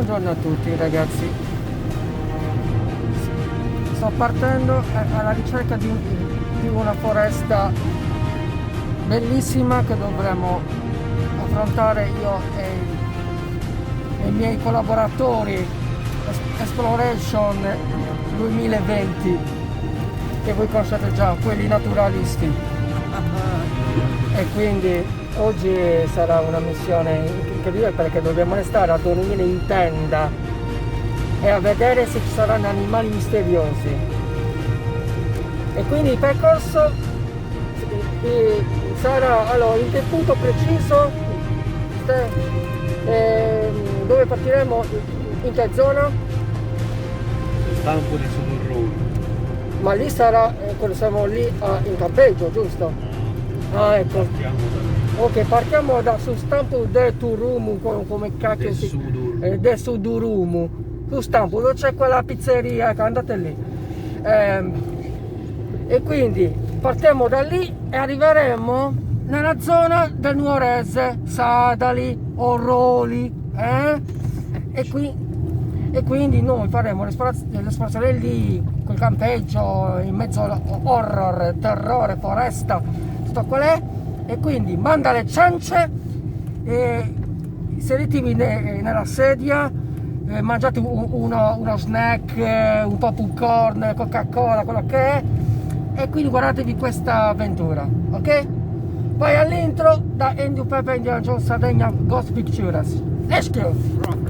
Buongiorno a tutti ragazzi, sto partendo alla ricerca di una foresta bellissima che dovremo affrontare io e i miei collaboratori Exploration 2020, che voi conoscete già, quelli naturalisti. E quindi oggi sarà una missione incredibile perché dobbiamo restare a dormire in tenda e a vedere se ci saranno animali misteriosi. E quindi il percorso sarà, allora, in che punto preciso, dove partiremo, in che zona? Stampo di Sudurrone. Ma lì sarà, siamo lì in campeggio, giusto? Ah, ecco. Partiamo da Ok, partiamo su Stampo de Turumu, come cacchio De si... Sudur. de Sudurumu. Su Stampo, dove c'è quella pizzeria, ecco, andate lì. E quindi partiamo da lì e arriveremo nella zona del Nuorese, Sadali, Orroli, e quindi noi faremo l'esplorazione lì, col campeggio, in mezzo horror, terrore, foresta, tutto qual è, e quindi manda le ciance, sedetevi nella sedia, mangiate uno snack, un popcorn, Coca-Cola, quello che è, e quindi guardatevi questa avventura, ok? Poi all'intro da Andrew Pepe Indiana Jones Sardegna Ghost Pictures. Let's go!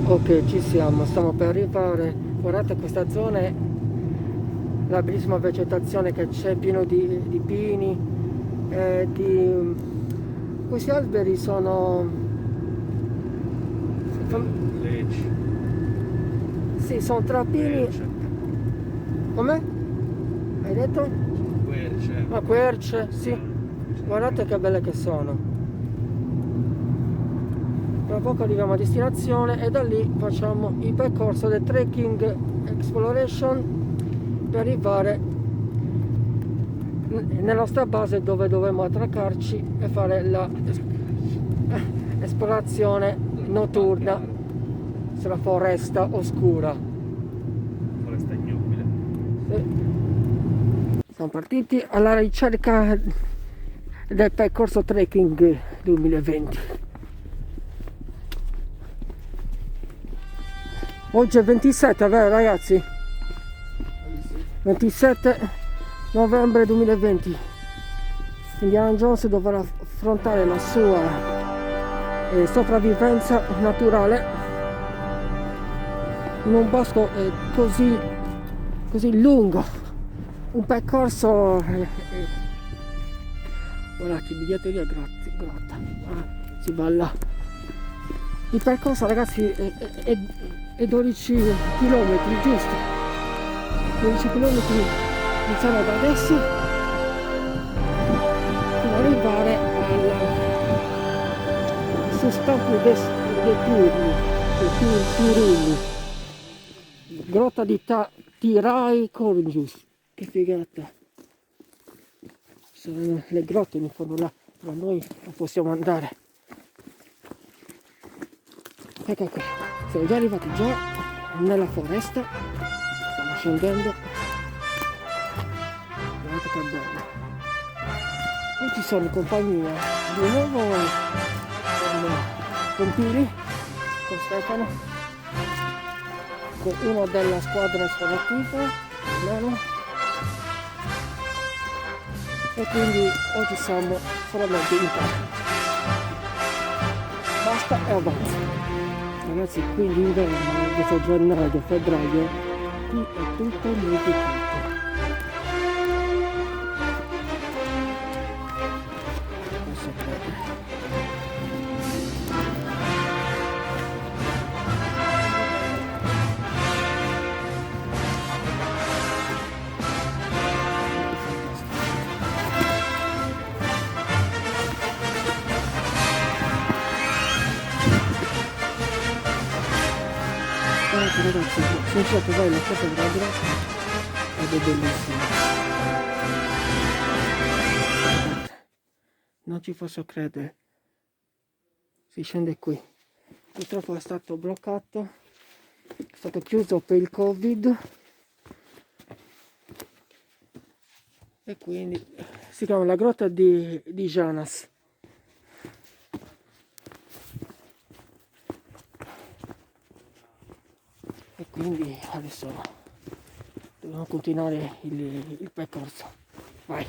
Ok, ci siamo, stiamo per arrivare. Guardate questa zona, la bellissima vegetazione che c'è, pieno di pini, questi alberi sono Lecce. sì, sono tra pini. Querce. Come? Hai detto? Querce. Ah, querce, sì. Guardate che belle che sono. Tra poco arriviamo a destinazione e da lì facciamo il percorso del trekking exploration per arrivare nella nostra base, dove dovremo attraccarci e fare la esplorazione notturna sulla foresta oscura. Foresta ignobile. Siamo partiti alla ricerca del percorso trekking 2020. Oggi è 27, vero ragazzi? 27 novembre 2020. Indiana Jones dovrà affrontare la sua sopravvivenza naturale in un bosco così lungo, un percorso guardate, biglietteria grotta, si va là. Il percorso ragazzi è 12 km, giusto? 12 km iniziamo da adesso fino ad arrivare su Stampo de Turumu, grotta di Tirai Corngius. Che figata! Sono le grotte in fondo là, ma noi non possiamo andare. Ecco qui, siamo già arrivati nella foresta, stiamo scendendo. Guardate che bello. Oggi sono in compagnia di nuovo con Pili, con Stefano, con uno della squadra sportiva, almeno. e quindi oggi siamo solamente in tre. Basta e avanza. Ragazzi, qui l'inverno, questo gennaio, febbraio, qui è tutto modificato. Posso credere. Ragazzi, sono stato poi la fotografia ed è bellissimo. Guardate, non ci posso credere. Si scende qui. Purtroppo è stato bloccato, è stato chiuso per il Covid e quindi si chiama la grotta di Janas. E quindi adesso dobbiamo continuare il percorso. Vai!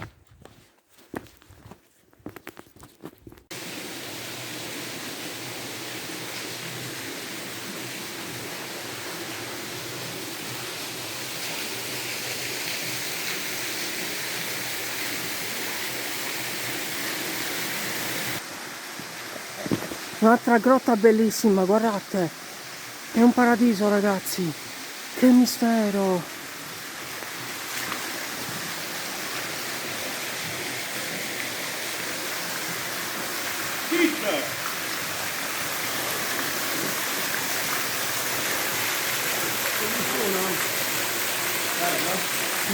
Un'altra grotta bellissima, guardate! È un paradiso, ragazzi! Che mistero!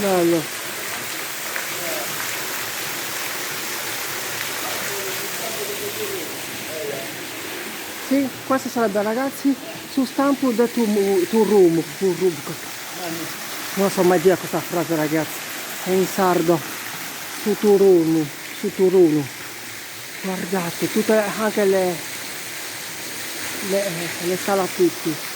Bello! Sì, questo sarebbe, ragazzi, su stampo da Turrum. Non so mai dire questa frase, ragazzi, è in sardo. Su Turunu. Guardate, tutte anche le stalactiti.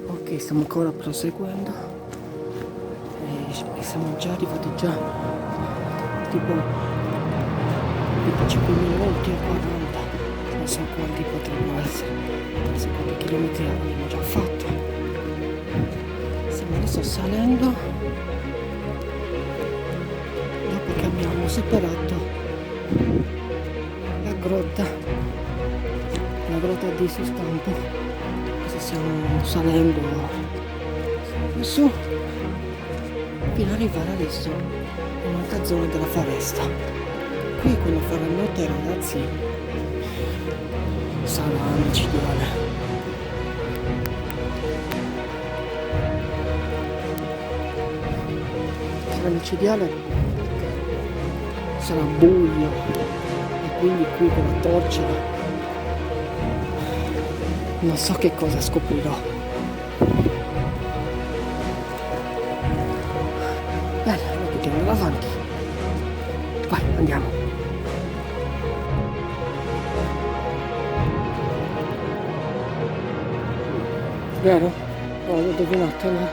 Ok, stiamo ancora proseguendo e siamo già arrivati tipo 25 minuti o 40, non so quanti potrebbero essere, non so quanti chilometri abbiamo già fatto. Stiamo adesso salendo dopo che abbiamo superato la grotta di Sustampo. Stiamo salendo su fino ad arrivare adesso in un'altra zona della foresta. Qui quando farà notte, ragazzi, sarà micidiale. Sarà micidiale perché sarà buio e quindi qui con la torcia non so che cosa scoprirò. Bene, allora continuiamo avanti. Vai, andiamo. Vero? Oh, l'ho indovinato, no?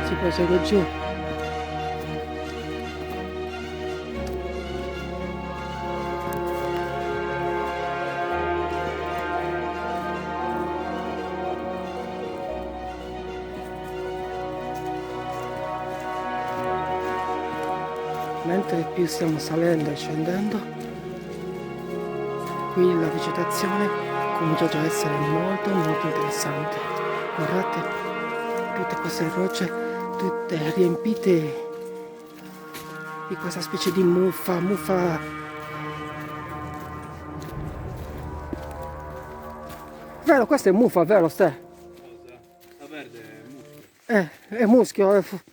Si prosegue giù. Mentre più stiamo salendo e scendendo, qui la vegetazione comincia già a essere molto interessante. Guardate, tutte queste rocce, tutte riempite di questa specie di muffa. Vero, questa è muffa, vero Ste? La verde è muschio. È muschio.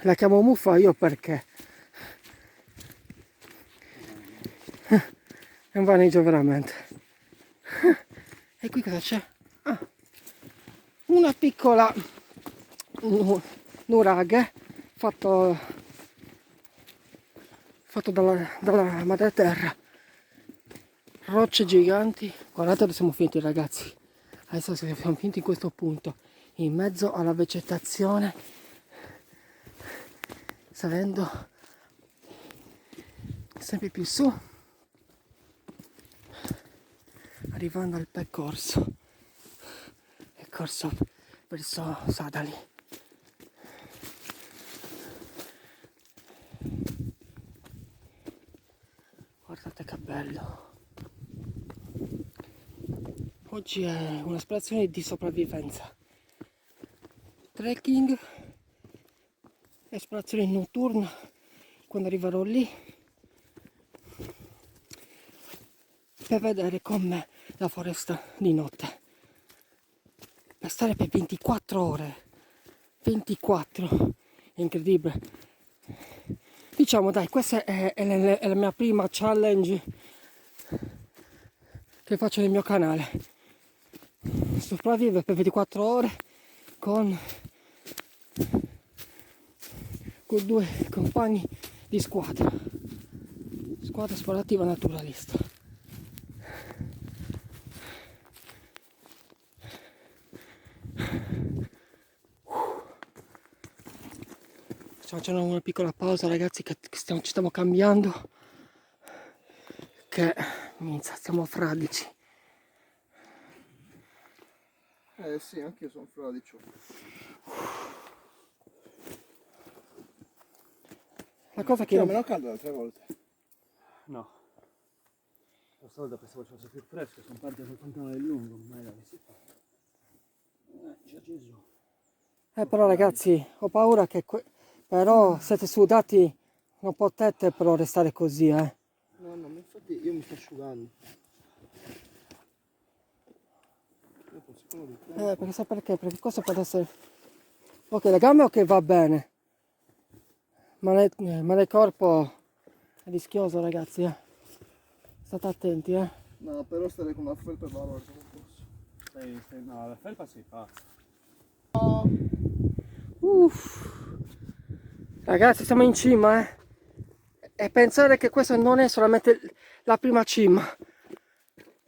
La chiamo muffa io perché è un vanigio veramente. E qui cosa c'è? Ah, una piccola nuraghe fatto dalla madre terra. Rocce giganti. Guardate dove siamo finiti, ragazzi. Adesso siamo finiti in questo punto, in mezzo alla vegetazione, salendo sempre più su, arrivando al percorso verso Sadali. Guardate che bello. Oggi è un'esplorazione di sopravvivenza, trekking, esplorazione notturna. Quando arriverò lì, per vedere com'è la foresta di notte, per stare per 24 ore, 24, è incredibile. Diciamo dai, questa è la mia prima challenge che faccio nel mio canale. Sopravvivere per 24 ore con 2 compagni di squadra esplorativa naturalista. Stiamo facendo una piccola pausa, ragazzi, che ci stiamo cambiando, che siamo fradici. Sì, anche io sono fradicio. La cosa che C'era meno caldo le altre volte. No. La solita pensavo fosse più fresco, sono partito sul pantalone lungo, ma era che si fa. C'è Gesù. Però ragazzi, ho paura che però siete sudati, non potete però restare così, No, ma infatti io mi sto asciugando. Perché sai perché? Perché questo può essere... Ok, le gambe ok, va bene. Ma nel corpo è rischioso, ragazzi, State attenti, No, però stare con la felpa va non posso. No, la felpa si fa. Ragazzi, siamo in cima, E pensare che questa non è solamente la prima cima.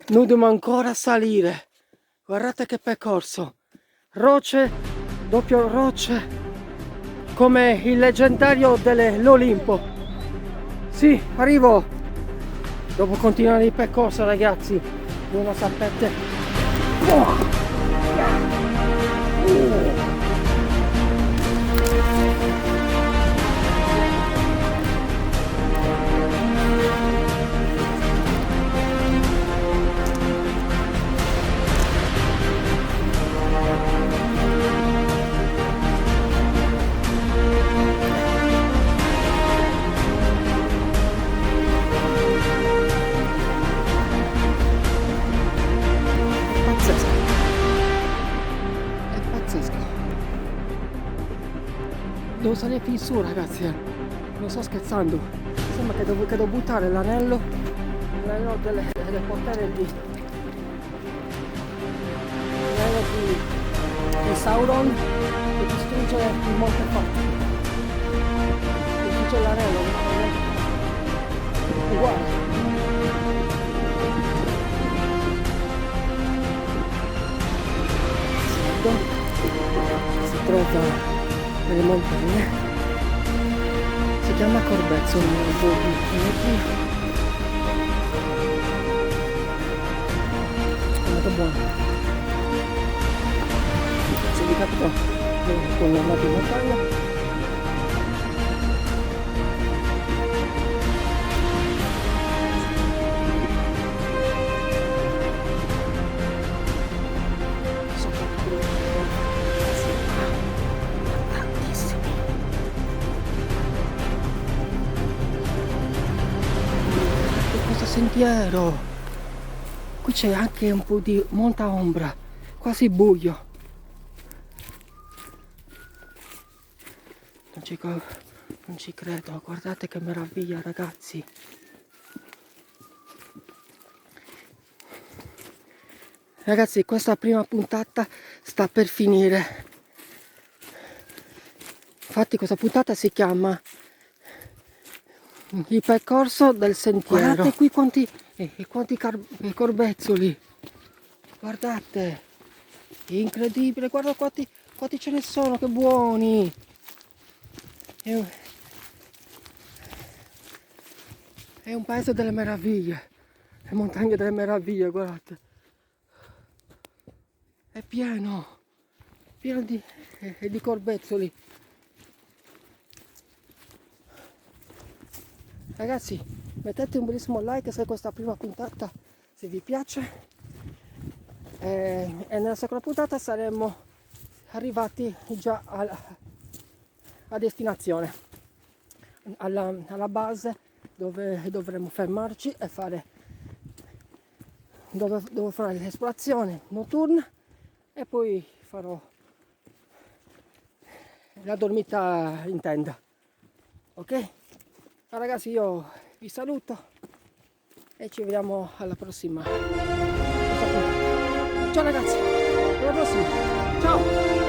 Noi dobbiamo ancora salire. Guardate che percorso. Rocce, doppio rocce, come il leggendario dell'Olimpo. Sì, arrivo. Dopo continuare il percorso, ragazzi. Voi lo sapete. Devo salire fin su, ragazzi, non sto scherzando. Sembra che devo buttare l'anello delle potere di Sauron e distruggere il Monte Fatto. Distrugge l'anello, uguale. Si trova nelle montagne, si chiama Corbezzo, è molto buono. Se vi capita con la in montagna, sentiero. Qui c'è anche un po' di molta ombra, quasi buio. Non ci credo, guardate che meraviglia, ragazzi. Ragazzi, questa prima puntata sta per finire. Infatti questa puntata si chiama Il percorso del sentiero. Guardate qui quanti corbezzoli. Guardate. Incredibile, guarda quanti ce ne sono, che buoni. È un paese delle meraviglie. Le montagne delle meraviglie, guardate. È pieno di corbezzoli. Ragazzi, mettete un bellissimo like se questa prima puntata, se vi piace, e nella seconda puntata saremo arrivati già a destinazione, alla base dove dovremo fermarci e fare l'esplorazione notturna, e poi farò la dormita in tenda. Ok? Ragazzi, io vi saluto e ci vediamo alla prossima. Ciao ragazzi, alla prossima. Ciao.